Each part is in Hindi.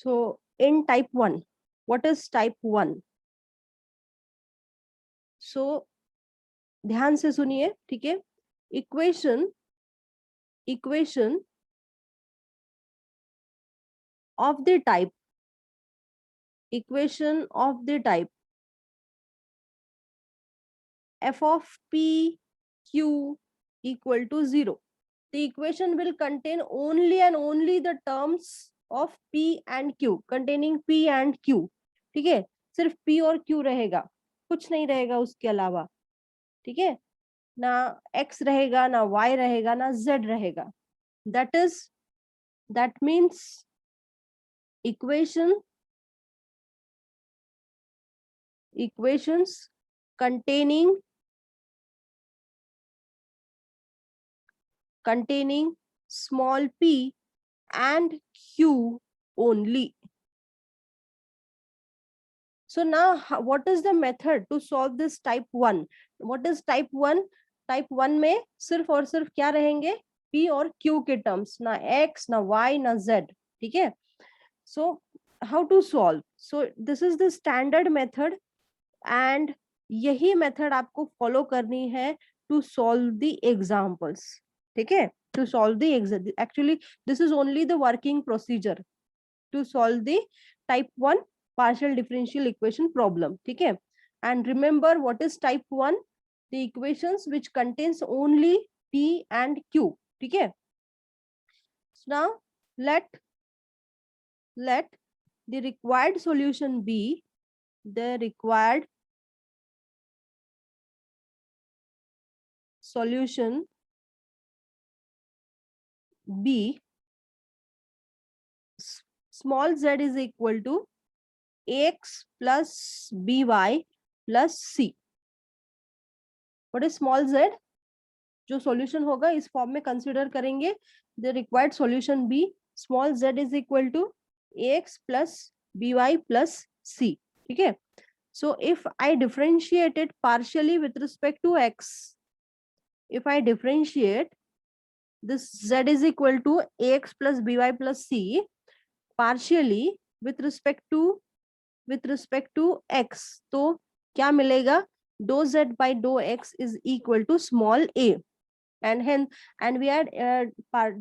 So in type 1, what is type 1? So ध्यान से सुनिए, ठीक है. Equation of the type f of p q equal to 0. The equation will contain only and only the terms of p and q, containing p and q. ठीक है, सिर्फ p और q रहेगा, कुछ नहीं रहेगा उसके अलावा. ठीक है, ना x रहेगा, ना y रहेगा, ना z रहेगा. That means equations containing small p and q only. So now what is the method to solve this type 1? What is type 1? Type 1 में सिर्फ और सिर्फ क्या रहेंगे, p और q के टर्म्स, ना x, ना y, ना z. ठीक है. So how to solve? So this is the standard method and यही मेथड आपको फॉलो करनी है टू सॉल्व द एग्जाम्पल्स. ठीक है, to solve the exam. Actually this is only the working procedure to solve the type 1 partial differential equation problem. ठीक है, and remember what is type 1? The equations which contains only p and q. ठीक है. So now let the required solution be the required solution b small z is equal to ax plus by plus c. What is small z? जो सॉल्यूशन होगा इस फॉर्म में कंसीडर करेंगे. The required solution be small z is equal to ax plus by plus c. ठीक है. So if I differentiate it partially with respect to x, if I differentiate this z is equal to ax plus by plus c partially with respect to x, तो क्या मिलेगा, dou z by dou x is equal to small a, and we are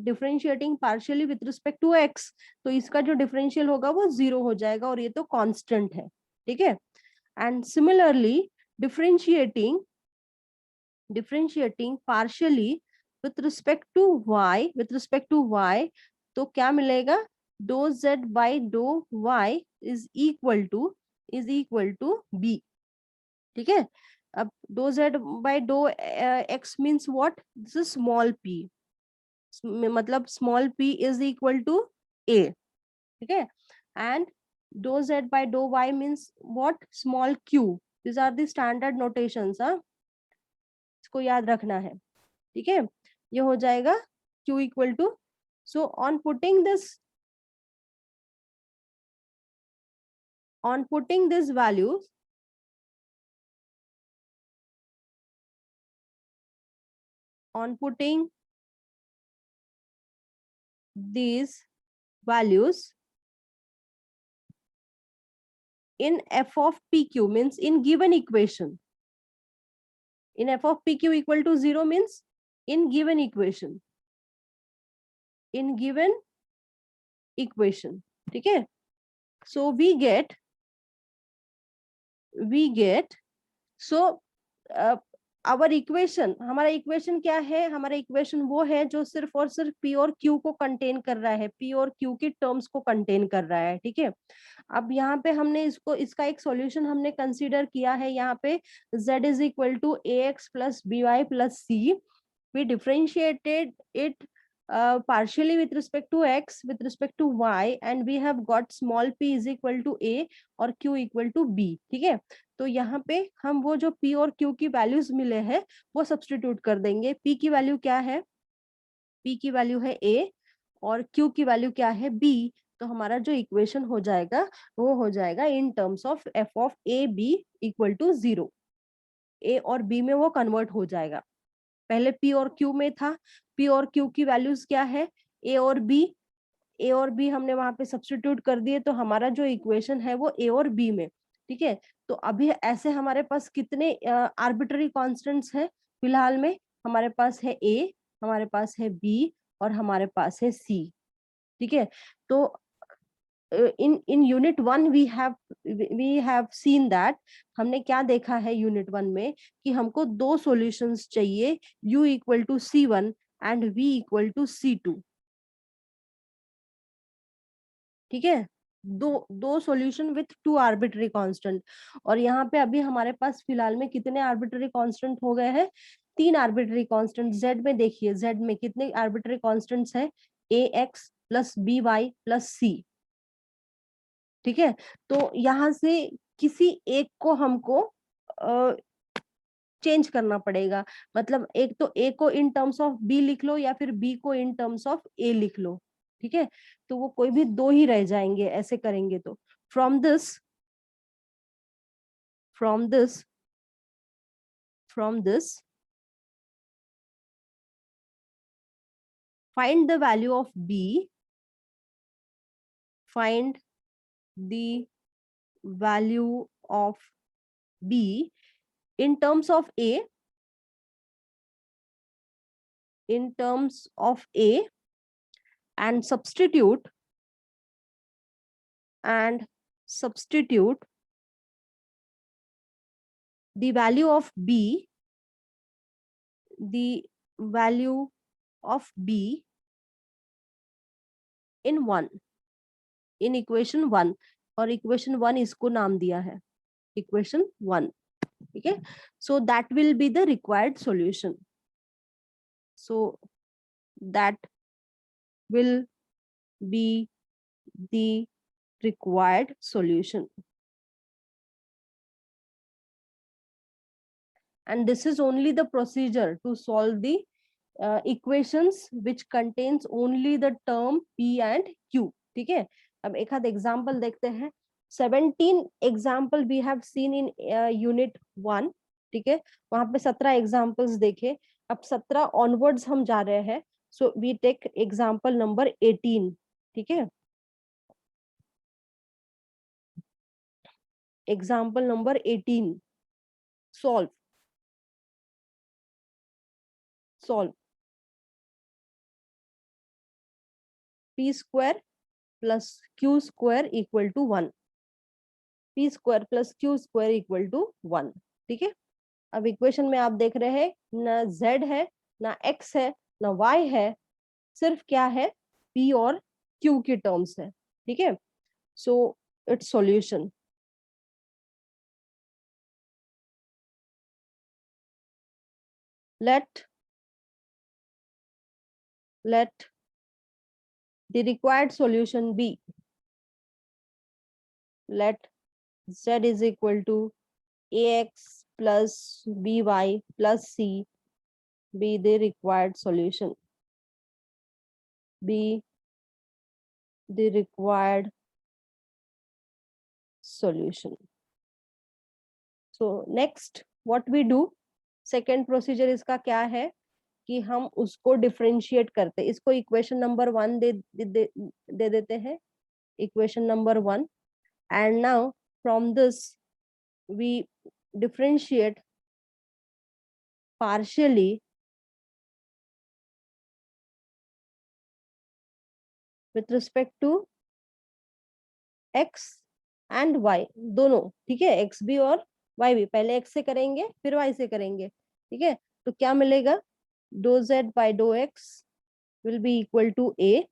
differentiating partially with respect to x, तो इसका जो डिफरेंशियल होगा वो 0 हो जाएगा और ये तो कांस्टेंट है. ठीक है. and similarly differentiating partially with respect to y, तो क्या मिलेगा, dou z by dou y is equal to b. ठीक है. अब dou z by dou x means what? This is small p, मतलब small p is equal to a. ठीक है. and dou z by dou y means what? Small q. These are the standard notations. इसको याद रखना है. ठीक है, ये हो जाएगा q equal to, so on putting these values, in f of pq means in given equation, in f of pq equal to 0 means in given equation. ठीक है. so we get so our equation, हमारा इक्वेशन क्या है, हमारा इक्वेशन वो है जो सिर्फ और सिर्फ p और q को कंटेन कर रहा है, p और q के टर्म्स को कंटेन कर रहा है. ठीक है. अब यहाँ पे हमने इसका एक सॉल्यूशन हमने कंसीडर किया है. यहाँ पे z is equal to ax plus by plus c. We differentiated it partially with respect to x, with respect to y, and we have got small p is equal to a और q equal to b. ठीक है. तो यहाँ पे हम वो जो p और q की वैल्यूज मिले हैं वो सब्स्टिट्यूट कर देंगे. p की वैल्यू क्या है, p की वैल्यू है a और q की वैल्यू क्या है, b. तो हमारा जो इक्वेशन हो जाएगा वो हो जाएगा in terms of f of a b equal to 0. a और b में वो कन्वर्ट हो जाएगा. पहले p और q में था, p और q की वैल्यूज क्या है, a और b. ए और बी हमने वहां पे सब्स्टिट्यूट कर दिए, तो हमारा जो इक्वेशन है वो ए और बी में, ठीक है। तो अभी ऐसे हमारे पास कितने आर्बिट्ररी कॉन्स्टेंट्स हैं फिलहाल में? हमारे पास है ए, हमारे पास है बी और हमारे पास है सी, ठीक है। तो in unit 1 we have seen that, हमने क्या देखा है यूनिट 1 में कि हमको दो सॉल्यूशंस चाहिए, u equal to c1 and v equal to c2, ठीक है। दो solution with two arbitrary constant, और यहाँ पे अभी हमारे पास फिलहाल में कितने आर्बिट्ररी कांस्टेंट हो गए हैं? 3 आर्बिट्ररी कांस्टेंट। z में देखिए, z में कितने आर्बिट्ररी कांस्टेंट्स हैं? ax plus by plus c, ठीक है। तो यहाँ से किसी एक को हमको चेंज करना पड़ेगा, मतलब एक तो ए को इन टर्म्स ऑफ बी लिख लो या फिर बी को इन टर्म्स ऑफ ए लिख लो, ठीक है। तो वो कोई भी दो ही रह जाएंगे ऐसे करेंगे तो। From this from this from this find the value of B, find the value of B in terms of A, in terms of A, and substitute the value of B, the value of B in 1, in equation 1, और equation 1 इसको नाम दिया है equation 1, ठीक है। So that will be the required solution. So that will be the required solution. And this is only the procedure to solve the equations which contains only the term p and q, ठीक है। अब एक आध एग्जाम्पल देखते हैं। 17 example we have seen in unit 1, ठीक है। वहां पे 17 एग्जाम्पल्स देखे। अब 17 ऑनवर्ड्स हम जा रहे हैं, so we take example number 18, ठीक है। Example number 18, solve solve p square plus q square equal to 1, p square plus q square equal to 1, ठीक है। अब इक्वेशन में आप देख रहे हैं ना z है, ना x है, ना y है, सिर्फ क्या है? p और q की टर्म्स है, ठीक है। So it's solution, let the required solution be, let z is equal to ax plus by plus c be the required solution, be the required solution. So next what we do, second procedure इसका क्या है कि हम उसको डिफरेंशिएट करते, इसको इक्वेशन नंबर 1 दे देते हैं, equation number 1, and now from this we differentiate partially with respect to x and y, दोनों, ठीक है। x भी और y भी, पहले x से करेंगे फिर y से करेंगे, ठीक है। तो क्या मिलेगा? dou z by dou x will be equal to a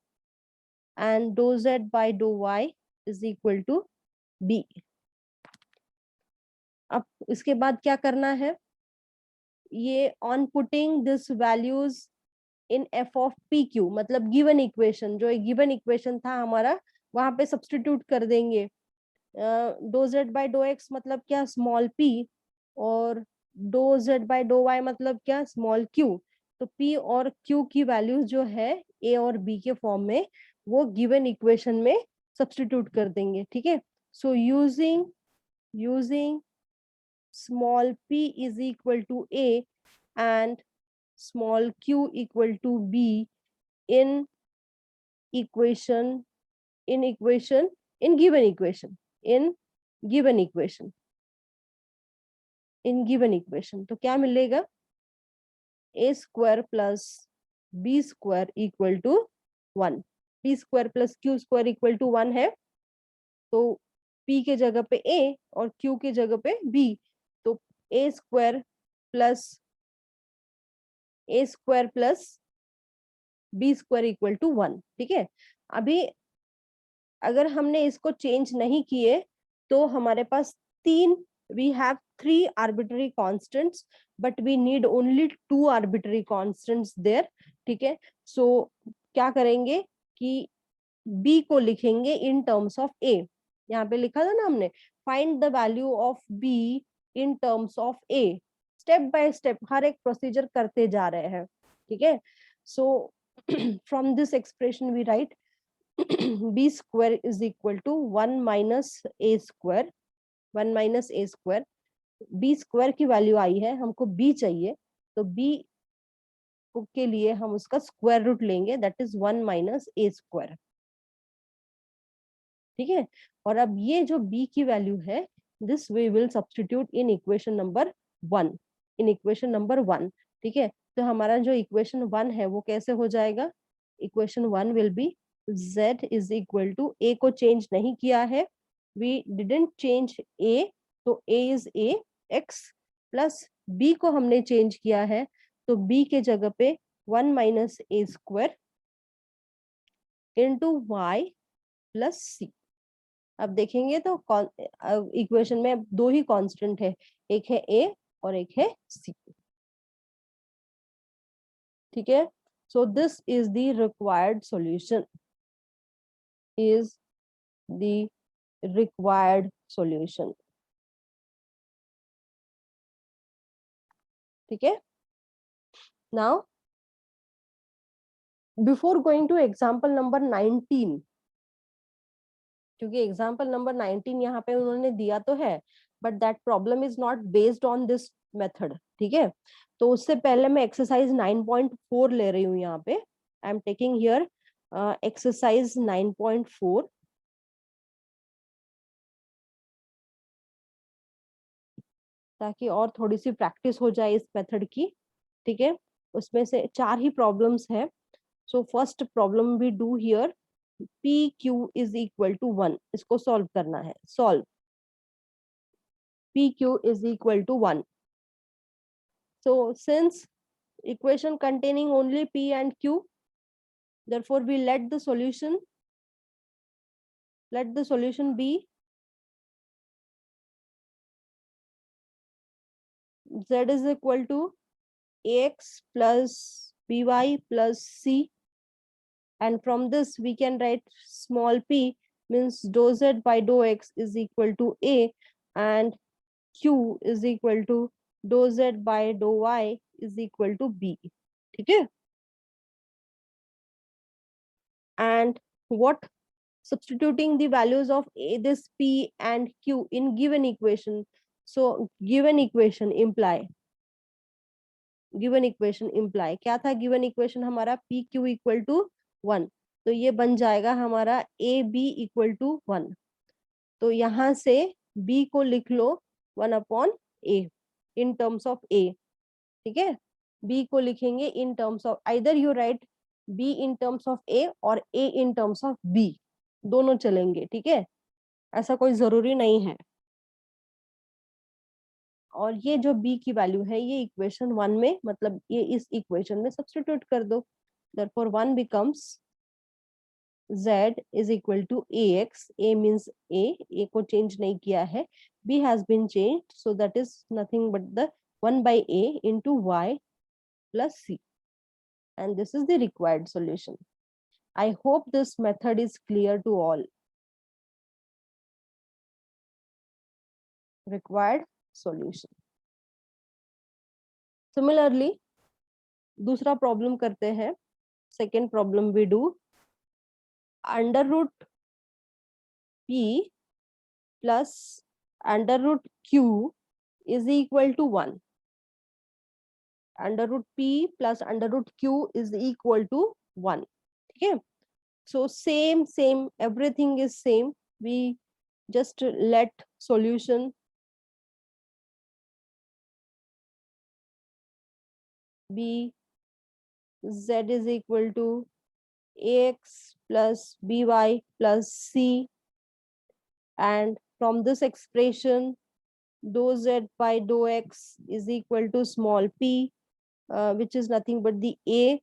and dou z by dou y is equal to b. अब इसके बाद क्या करना है? ये on putting this values in F of P Q, मतलब गिवन इक्वेशन, जो गिवन इक्वेशन था हमारा वहां पे सब्सटीट्यूट कर देंगे। डो जेड बाई डो एक्स मतलब क्या? स्मॉल पी, और डो जेड बाई डो वाई मतलब क्या? Small Q. तो पी और क्यू की वैल्यूज जो है ए और बी के फॉर्म में, वो गिवन इक्वेशन में सब्सटीट्यूट कर देंगे, ठीक है। So using small p is equal to a and small q equal to b in equation in equation in given equation in given equation in given equation, तो क्या मिलेगा? a square plus b square equal to 1, p square plus q square equal to 1 है, तो p के जगह पे a और q के जगह पे b, तो a square plus b square equal to 1। ठीक है, अभी अगर हमने इसको चेंज नहीं किए तो हमारे पास तीन, we have 3 arbitrary constants but we need only 2 arbitrary constants there. ठीक है, सो क्या करेंगे कि b को लिखेंगे इन टर्म्स ऑफ a, यहाँ पे लिखा था ना हमने, find the value of b in terms of a। Step by step हर एक प्रोसीजर करते जा रहे हैं। ठीक है, so from this expression we write b square is equal to 1 minus a square, 1 minus a square, b square की वैल्यू आई है, हमको b चाहिए, तो b के लिए हम उसका स्क्वायर रूट लेंगे, that is 1 minus a square। ठीक है, और अब ये जो b की वैल्यू है, this we will substitute in equation number 1, in equation number 1। ठीक है, तो हमारा जो इक्वेशन 1 है वो कैसे हो जाएगा? Equation 1 will be z is equal to, a को चेंज नहीं किया है, वी डिडंट चेंज a, तो a is a, x plus b को हमने चेंज किया है, तो b के जगह पे 1 minus a square into y plus c। अब देखेंगे तो इक्वेशन में दो ही कांस्टेंट है, एक है a और एक है c। ठीक है, so this is the required solution, is the required solution। ठीक है, now before going to example number 19, क्योंकि एग्जाम्पल नंबर 19 यहाँ पे उन्होंने दिया तो है but that problem is not based on this method. ठीक है, तो उससे पहले मैं एक्सरसाइज 9.4 ले रही हूँ यहाँ पे, I am taking here exercise 9.4, ताकि और थोड़ी सी प्रैक्टिस हो जाए इस मेथड की। ठीक है, उसमें से 4 ही प्रॉब्लम्स है। So first problem we do here, P Q is equal to 1, इसको सॉल्व करना है। Solve P Q is equal to 1। So since equation containing only p and q, therefore we let the solution be z is equal to ax plus by plus c, and from this we can write small p means dou z by dou x is equal to a, and q is equal to dou z by dou y is equal to b। ठीक है, and what, substituting the values of a, this p and q in given equation, so given equation imply क्या था? गिवन इक्वेशन हमारा पी क्यू इक्वल टू 1, तो ये बन जाएगा हमारा ए बी इक्वल टू 1। तो यहाँ से b को लिख लो 1 upon a in terms of a। ठीक है, b को लिखेंगे इन terms of, either you right b in terms of a और a in terms of b, दोनों चलेंगे। ठीक है, ऐसा कोई जरूरी नहीं है। और ये जो b की वैल्यू है ये इक्वेशन 1 में, मतलब ये इस इक्वेशन में सब्स्टिट्यूट कर दो, therefore 1 becomes z is equal to ax, a means a को चेंज नहीं किया है, b has been changed, so that is nothing but the 1 by a into y plus c, and this is the required solution। I hope this method is clear to all। Required solution। Similarly, दूसरा प्रॉब्लम करते हैं। Second problem we do under root p plus under root q is equal to 1। Under root p plus under root q is equal to 1। ठीक है, So same, everything is same. We just let solution be z is equal to ax plus by plus c, and from this expression dou z by dou x is equal to small p, which is nothing but the a,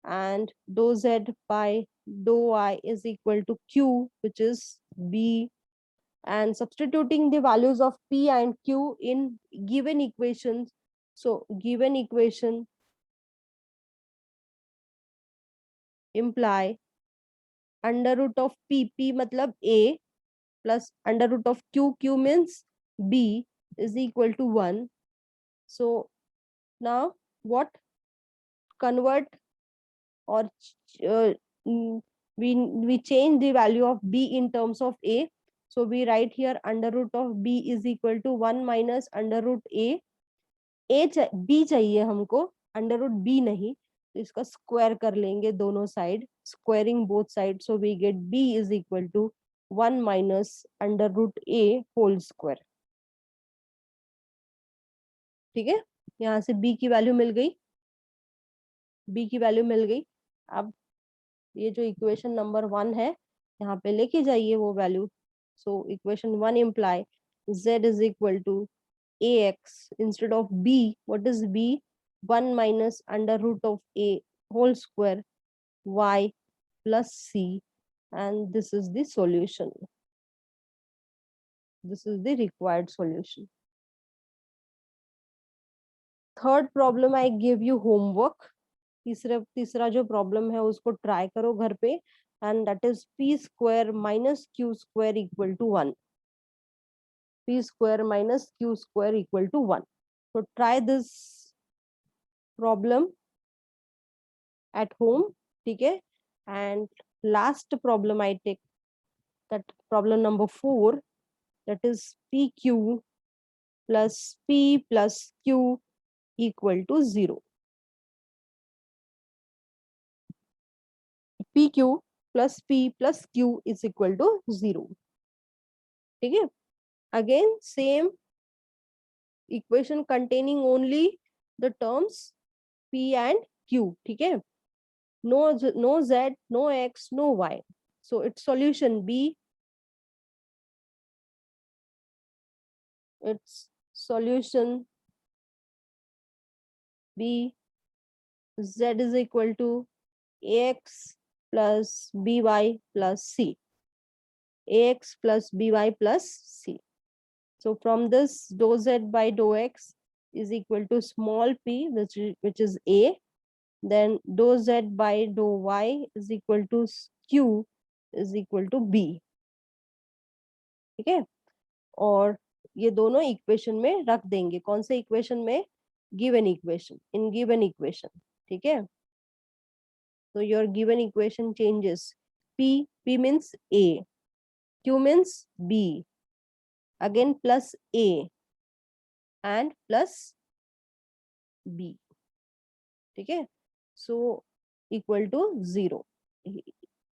and dou z by dou y is equal to q, which is b. And substituting the values of p and q in given equations, so given equation imply under root of p matlab a, plus under root of q means b, is equal to 1. So now what, convert, or uh, mm, we change the value of b in terms of a. So we write here under root of b is equal to 1 minus under root a b चाहिए हमको, अंडर रूट b नहीं, तो इसका स्क्वायर कर लेंगे दोनों side, squaring both side, so we get b is equal to 1 minus under root a whole square. ठीक है, यहाँ से b की वैल्यू मिल गई, b की वैल्यू मिल गई. अब ये जो इक्वेशन नंबर 1 है यहाँ पे लेके जाइए वो value. So equation 1 imply z is equal to ax instead of b. What is b? 1 minus under root of a whole square y plus c, and this is the solution. This is the required solution. Third problem, I give you homework. तीसरा जो प्रॉब्लम है उसको ट्राई करो घर पे, and that is p square minus q square equal to 1. p square minus q square equal to 1. So try this problem at home. ठीक है, and last problem I take, that problem number 4, that is pq plus p plus q equal to 0. pq plus p plus q is equal to 0. ठीक है, again same equation containing only the terms p and q. ठीक है, no z, no x, no y. So its solution b, its solution b, z is equal to ax plus by plus c, ax plus by plus c. So from this dou z by dou x is equal to small p, which is a, then dou z by dou y is equal to q is equal to b. ठीक है, और ये दोनों इक्वेशन में रख देंगे. कौन से इक्वेशन में? Given equation, in given equation. ठीक है, so your given equation changes. p means a, q means b, again plus a and plus b. ठीक है, so equal to 0.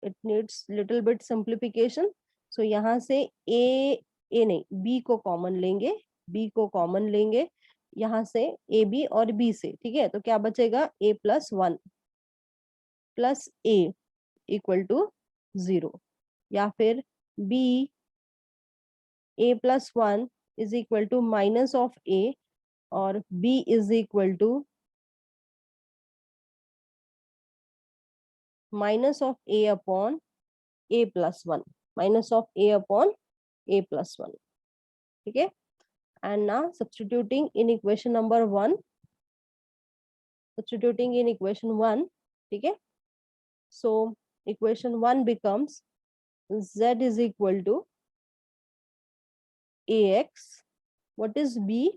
it needs little bit simplification. so यहाँ से a नहीं, b को कॉमन लेंगे, b को कॉमन लेंगे यहाँ से ए बी और बी से. ठीक है, तो क्या बचेगा? a plus 1 plus a equal to 0, या फिर b a plus 1 is equal to minus of a, और b is equal to minus of a upon a plus 1, minus of a upon a plus 1. ठीक है, and now substituting in equation number 1, substituting in equation 1. ठीक है, so equation 1 becomes z is equal to ax. What is b?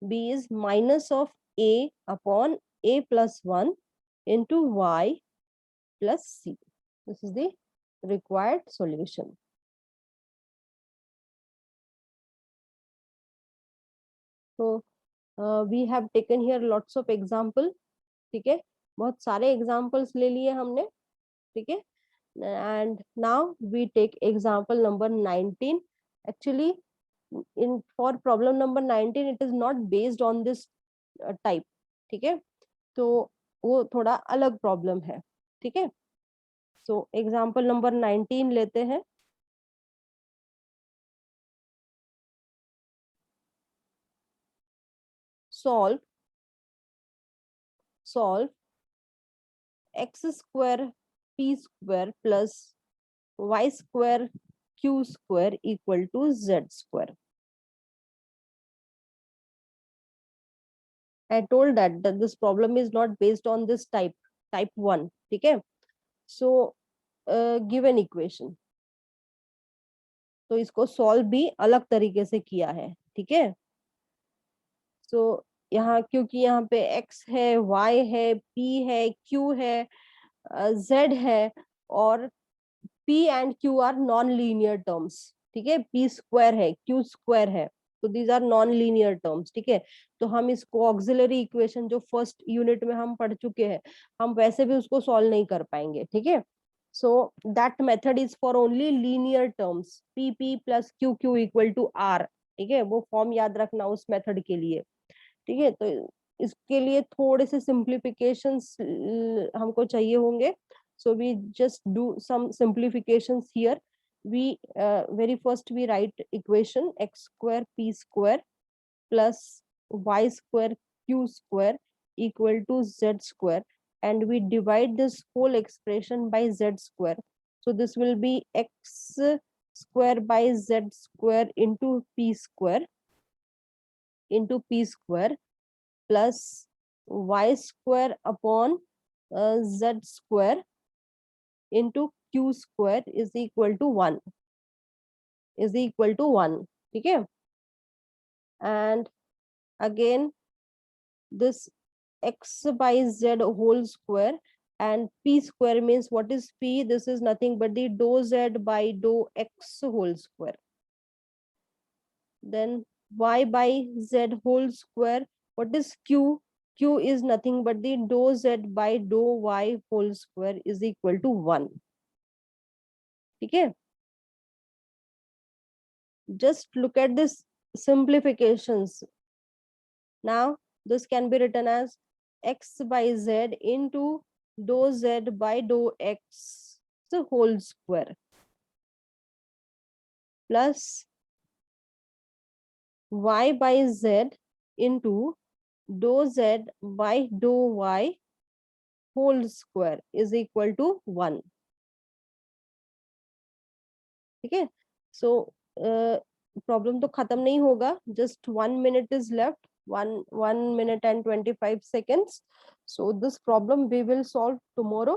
b is minus of a upon a plus 1 into y plus c. This is the required solution. So we have taken here lots of example. ठीक है, बहुत सारे examples ले लिए हमने. ठीक है, And now we take example number 19. Actually, in for problem number 19 it is not based on this type. ठीक है, तो वो थोड़ा अलग प्रॉब्लम है. ठीक है, सो एग्जाम्पल नंबर 19 लेते हैं. solve x square p square plus y square q square equal to z square. I told that this problem is not based on this type 1. ठीक है, so given equation, तो इसको सॉल्व भी अलग तरीके से किया है. ठीक है, सो यहाँ क्योंकि यहाँ पे x है, y है, p है, q है, z है, और p and q are non linear terms. ठीक है, p स्क्वायर है, q स्क्वायर है, तो these are non linear terms. ठीक है, तो हम इसको ऑक्सिलरी इक्वेशन जो फर्स्ट यूनिट में हम पढ़ चुके हैं, हम वैसे भी उसको सॉल्व नहीं कर पाएंगे. ठीक है, so that method is for only linear terms, pp plus qq equal to r. ठीक है, वो फॉर्म याद रखना उस मेथड के लिए. ठीक है, तो इसके लिए थोड़े से सिंप्लीफिकेशंस हमको चाहिए होंगे. So we just do some simplifications here. we very first we write equation x square p square plus y square q square equal to z square, and we divide this whole expression by z square. So this will be x square by z square into p square plus y square upon z square into q square is equal to 1. ठीक है, and again this x by z whole square, and p square means what is p? This is nothing but the dou z by dou x whole square. Then y by z whole square, what is q? Q is nothing but the dou z by dou y whole square is equal to 1. ठीक है, just look at this simplifications. Now this can be written as x by z into dou z by dou x the whole square plus y by z into dou z by dou y whole square is equal to 1. ठीक है, सो प्रॉब्लम तो खत्म नहीं होगा. Just 1 minute is left, 1 minute and 25 seconds. So this problem we will solve tomorrow.